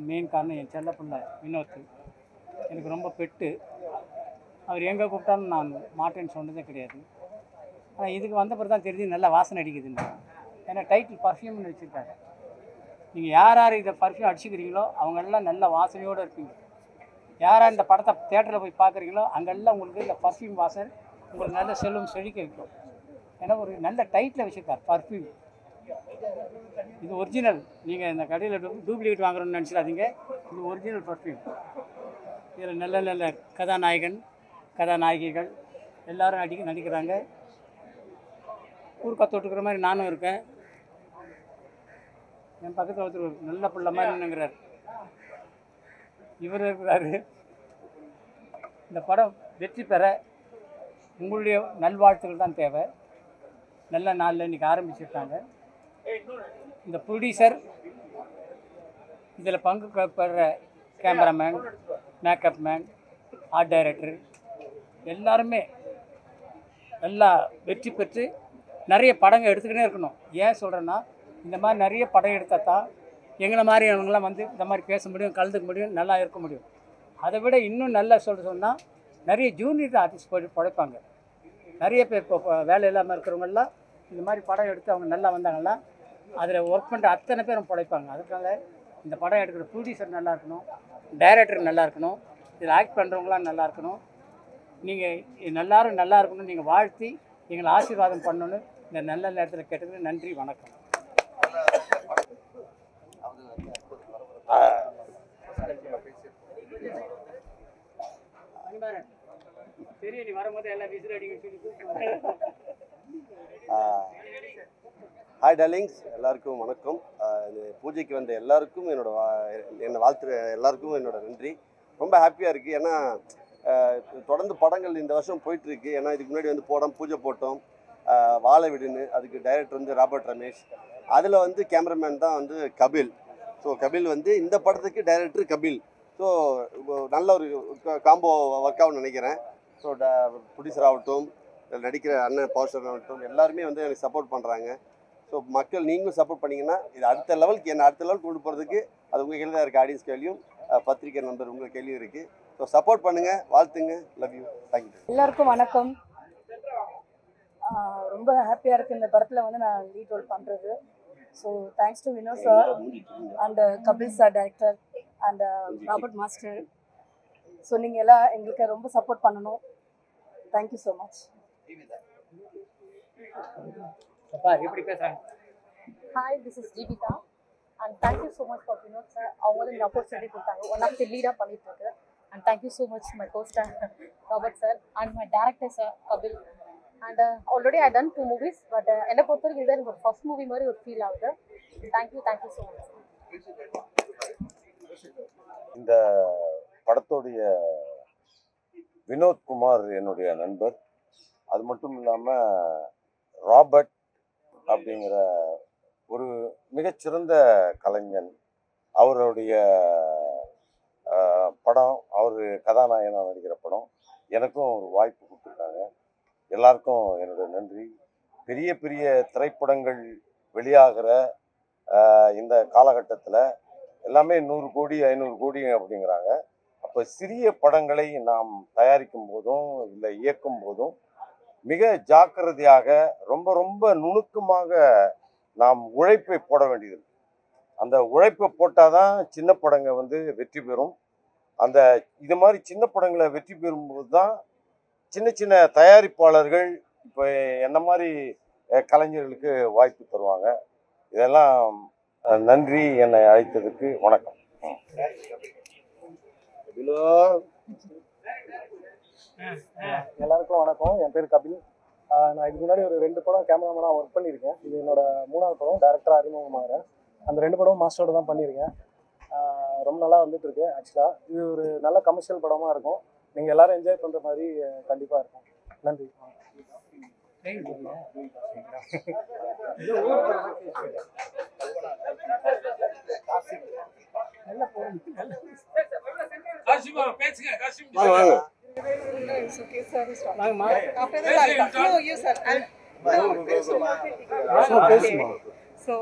Main காரணம் என் செல்ல பிள்ளை வினோத். எனக்கு ரொம்ப பெட்டு. அவர் எங்கே கூப்பிட்டாலும் நான் மாட்டேன்னு சொன்னதே கிடையாது. ஆனால் இதுக்கு வந்த பிறகு தான் தெரிஞ்சு நல்லா வாசனை அடிக்குதுன்னு. ஏன்னா டைட்டில் பர்ஃப்யூம்னு வச்சுருக்காரு. நீங்கள் யார் இதை பர்ஃப்யூம் அடிச்சுக்கிறீங்களோ அவங்கெல்லாம் நல்ல வாசனையோடு இருப்பீங்க. யாரார் இந்த படத்தை தேட்டரில் போய் பார்க்குறீங்களோ அங்கெல்லாம் உங்களுக்கு இந்த பர்ஃப்யூம் வாசனை உங்களுக்கு நல்ல செல்வம் செழிக்க வைக்கும். ஏன்னா ஒரு நல்ல டைட்டில் வச்சுருக்கார் பர்ஃப்யூம். இது ஒரிஜினல். நீங்கள் இந்த கடையில் டூப்ளிகேட் வாங்குறோன்னு நினச்சிடாதீங்க. இது ஒரிஜினல் பர்ஃப்யூம். இதில் நல்ல நல்ல கதாநாயகிகள் எல்லோரும் நடிக்கிறாங்க. ஊருக்கா தொட்டுக்கிற மாதிரி நானும் இருக்கேன். என் பக்கத்தில் ஒருத்தர் நல்ல பிள்ளை மாதிரி நின்னுங்கிறார். இவர் இருக்கிறாரு. இந்த படம் வெற்றி பெற உங்களுடைய நல்வாழ்த்துக்கள் தான் தேவை. நல்ல நாளில் இன்றைக்கி ஆரம்பிச்சிருக்காங்க. இந்த ப்ரொடியூசர், இதில் பங்கு பெற cameraman, makeup man, art director எல்லாருமே நல்லா வெற்றி பெற்று நிறைய படங்கள் எடுத்துக்கிட்டே இருக்கணும். ஏன் சொல்கிறேன்னா, இந்த மாதிரி நிறைய படம் எடுத்தால் தான் எங்களை மாதிரி அவங்களாம் வந்து இந்த மாதிரி பேச முடியும், கலந்துக்க முடியும், நல்லா இருக்க முடியும். அதை விட இன்னும் நல்லா சொன்னால் நிறைய ஜூனியர் ஆர்டிஸ்ட் போய் படைப்பாங்க. நிறைய பேர் இப்போ வேலை இல்லாமல் இருக்கிறவங்கெல்லாம் இந்த மாதிரி படம் எடுத்து அவங்க நல்லா வந்தாங்கன்னா அதில் ஒர்க் பண்ணுற அத்தனை பேரும் படைப்பாங்க. அதுக்காக இந்த படம் எடுக்கிற ப்ரொடியூசர் நல்லா இருக்கணும், டைரக்டர் நல்லா இருக்கணும், இதில் ஆக்ட் பண்ணுறவங்களாம் நல்லா இருக்கணும். நீங்கள் எல்லோரும் நல்லா இருக்கணும். நீங்கள் வாழ்த்தி எங்களை ஆசீர்வாதம் பண்ணணுன்னு இந்த நல்ல நேரத்தில் கேட்டதுக்கு நன்றி, வணக்கம். சரி, நீ வரும்போது எல்லாம் விசில் அடிக்க. ஹாய் டார்லிங்ஸ், எல்லாருக்கும் வணக்கம். பூஜைக்கு வந்த எல்லாருக்கும் என்னை வாழ்த்துற எல்லாருக்கும் என்னோட நன்றி. ரொம்ப ஹாப்பியாக இருக்குது. ஏன்னா தொடர்ந்து படங்கள் இந்த வருஷம் போயிட்டுருக்கு. ஏன்னா இதுக்கு முன்னாடி வந்து பூஜை போட்டோம், வாழை விடுன்னு. அதுக்கு டைரக்டர் வந்து ராபர்ட் ரமேஷ். அதில் வந்து கேமராமேன் தான் வந்து கபில். ஸோ கபில் வந்து இந்த படத்துக்கு டைரக்டர் கபில். ஸோ நல்ல ஒரு காம்போ ஒர்க் ஆகும்னு நினைக்கிறேன். ஸோ ப்ரொடியூசர் ஆகட்டும், நடிக்கிற அண்ணன் பவர் ஆகட்டும், எல்லாருமே வந்து எனக்கு சப்போர்ட் பண்ணுறாங்க. ஸோ மக்கள் நீங்களும் சப்போர்ட் பண்ணிங்கன்னா இது அடுத்த லெவலுக்கு கொண்டு போகிறதுக்கு அது உங்கள் கையில் தான் இருக்குது. ஆடியன்ஸ் கையிலையும் பத்திரிகை நண்பர் உங்கள் கையிலையும் இருக்குது. ஸோ சப்போர்ட் பண்ணுங்கள், வாழ்த்துங்க. Love you, thank you. எல்லாருக்கும் வணக்கம். ரொம்ப ஹாப்பியாக இருக்குது இந்த படத்தில் வந்து நான் லீட் ரோல் பண்ணுறது. So thanks to Vinod sir and Kapil sir director and Robert master. So நீங்கள் எல்லாம் எங்களுக்கு ரொம்ப சப்போர்ட் பண்ணணும். Thank you so much. Hi, this is Jeevita and thank you so much for Vinod sir. அவங்க வந்து இந்த opportunity கொடுத்தாங்க. ஒன் ஆஃப் தி லீடாக பண்ணிட்டு இருக்கு. And thank you so much my co-star Robert sir and my director sir Kabil. And already I done 2 movies, but என்னை பொறுத்தவரைக்கும் இதுதான் எனக்கு ஒரு ஃபர்ஸ்ட் மூவி மாதிரி ஒரு ஃபீல் ஆகுது. Thank you so much. இந்த படத்தோடைய வினோத் குமார் என்னுடைய நண்பர். அது மட்டும் இல்லாமல் ராபர்ட் அப்படிங்கிற ஒரு மிகச்சிறந்த கலைஞன். அவருடைய படம், அவர் கதாநாயகனாக நடிக்கிற படம் எனக்கும் ஒரு வாய்ப்பு கொடுத்துருக்காங்க. எல்லாருக்கும் என்னோட நன்றி. பெரிய பெரிய திரைப்படங்கள் வெளியாகிற இந்த காலகட்டத்தில் எல்லாமே 100 கோடி 500 கோடி அப்படிங்கிறாங்க. அப்போ சிறிய படங்களை நாம் தயாரிக்கும் போதும் இல்லை இயக்கும் போதும் மிக ஜாக்கிரதையாக ரொம்ப நுணுக்கமாக நாம் உழைப்பை போட வேண்டியது. அந்த உழைப்பை போட்டால் தான் சின்ன படங்கள் வந்து வெற்றி பெறும். இது மாதிரி சின்ன படங்களை வெற்றி பெறும்போது தான் சின்ன தயாரிப்பாளர்கள் இப்போ என்ன மாதிரி கலைஞர்களுக்கு வாய்ப்பு தருவாங்க. இதெல்லாம் நன்றி, என்னை அழைத்ததுக்கு வணக்கம். எல்லாருக்கும் வணக்கம். என் பேர் கபில். நான் இதுக்கு முன்னாடி ஒரு 2 படம் கேமராமேனாக ஒர்க் பண்ணியிருக்கேன். இது என்னோட 3வது படம். டேரக்டராக அறிமுகமாகிறேன். அந்த 2 படமும் மாஸ்டரோட தான் பண்ணியிருக்கேன். ரொம்ப நல்லா வந்துட்டு இருக்கு. ஆக்சுவலாக இது ஒரு நல்ல கமர்ஷியல் படமாக இருக்கும். நீங்கள் எல்லாரும் என்ஜாய் பண்ணுற மாதிரி கண்டிப்பாக இருக்கும். நன்றி. So,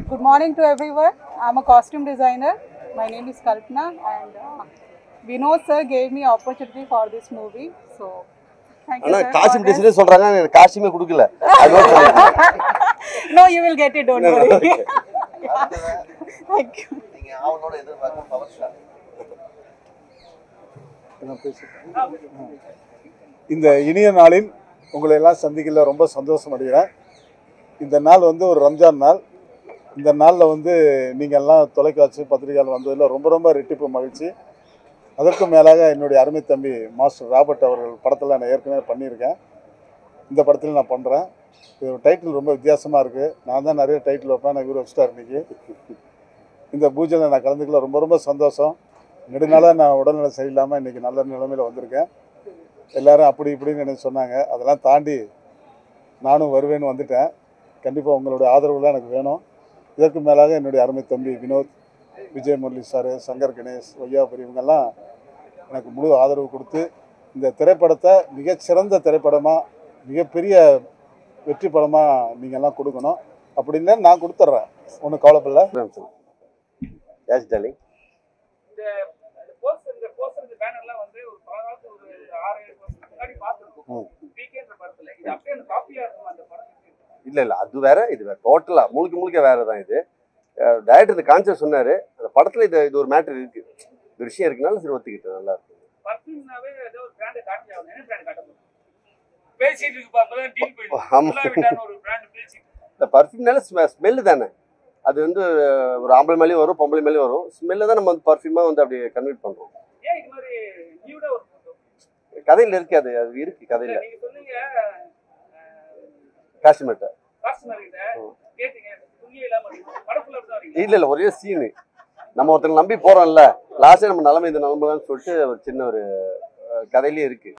good morning to everyone. I'm a costume designer My name is Kalpana, and Vinod sir gave me opportunity for this movie. So thank you ஆனா sir. Costume for this. டிசைனே சொல்றாங்க, எனக்கு காஸ்டியூமே கொடுக்கல. No, you will get it. Don't worry. Thank you. நீங்க அவனோட எதிர்பார்க்கும் power star. இந்த இனிய நாளில் உங்களை எல்லாம் சந்திக்கல ரொம்ப சந்தோஷம் அடைகிறேன். இந்த நாள் வந்து ஒரு ரம்ஜான் நாள். இந்த நாளில் வந்து நீங்கள் எல்லாம் தொலைக்காட்சி பத்திரிகையால் வந்ததில் ரொம்ப ரொம்ப ரெட்டிப்பு மகிழ்ச்சி. அதற்கும் மேலாக என்னுடைய அருமை தம்பி மாஸ்டர் ராபர்ட் அவர்கள் படத்தில் நான் ஏற்கனவே பண்ணியிருக்கேன். இந்த படத்தில் நான் பண்ணுறேன். இது டைட்டில் ரொம்ப வித்தியாசமாக இருக்குது. நான் தான் நிறைய டைட்டில் வைப்பேன், நான் இவர் வச்சுட்டார் இன்றைக்கி. இந்த பூஜையில் நான் கலந்துக்கல ரொம்ப ரொம்ப சந்தோஷம். நெடுநாளாக நான் உடல்நிலை சரியில்லாமல் இன்றைக்கி நல்ல நிலைமையில் வந்திருக்கேன். எல்லோரும் அப்படி இப்படின்னு எனக்கு சொன்னாங்க. அதெல்லாம் தாண்டி நானும் வருவேன்னு வந்துட்டேன். கண்டிப்பாக உங்களுடைய ஆதரவுலாம் எனக்கு வேணும். இதற்கு மேலாக என்னுடைய அருமை தம்பி வினோத், விஜய் முரளி சார், சங்கர் கணேஷ், வையாபுரி இவங்கெல்லாம் எனக்கு முழு ஆதரவு கொடுத்து இந்த திரைப்படத்தை மிகச்சிறந்த திரைப்படமாக, மிகப்பெரிய வெற்றி படமாக நீங்கள்லாம் கொடுக்கணும். அப்படி இல்லை நான் கொடுத்துட்றேன், ஒன்றும் கவலைப்படல. யாஸ் டார்லிங். இந்த போஸ்டர் பேனர்லாம் வந்து ஒரு பலகாலத்து ஒரு 6-7 வருஷத்துக்கு முன்னாடி பார்த்துருக்கோம். பிகேன்ற படத்துல இது அப்படியே அந்த காப்பியா இருக்கும் அந்த படம். இல்லை அது வேற, இது வேற, டோட்டலாக முழுக்க வேற தான். இது டைரக்டர் இந்த கான்செப்ட் சொன்னார். அந்த படத்தில் இது ஒரு மேட்டர் இருக்கு, ஒரு விஷயம் இருக்குனால சரி ஒத்துக்கிட்டேன். நல்லா இருக்கு. பர்ஃபியூம்னாவே ஏதோ ஒரு பிராண்ட் காட்டி ஆகும். என்ன பிராண்ட் காட்ட போறோம்? பேசிட்டு இருக்கு பாப்பதான் டீல் போயிடும். ஒரு பிராண்ட் பேசி இந்த பர்ஃப்யூம்னால ஸ்மெல்லு தானே. அது வந்து ஒரு ஆம்பளை மேலேயும் வரும், பொம்பளை மேலேயும் வரும். ஸ்மெல்லை தான் நம்ம வந்து பர்ஃப்யூமாக வந்து அப்படியே கன்வெர்ட் பண்ணுறோம். ஏன் இது மாதிரி நியூடா ஒரு கதையில் இருக்கு, அது இருக்கு கதையில். நீங்க சொன்னீங்க காஷ்மீர்ட்ட கஸ்டமர் கிட்ட கேட்டீங்க துணியே இல்லாம படத்துல தான் வரீங்க. இல்லை ஒரே சீனு. நம்ம ஒருத்தங்க நம்பி போகிறோம்ல, லாஸ்ட்டே நம்ம நிலைமை இந்த நிலைமை தான் சொல்லிட்டு ஒரு சின்ன ஒரு கதையிலேயே இருக்குது.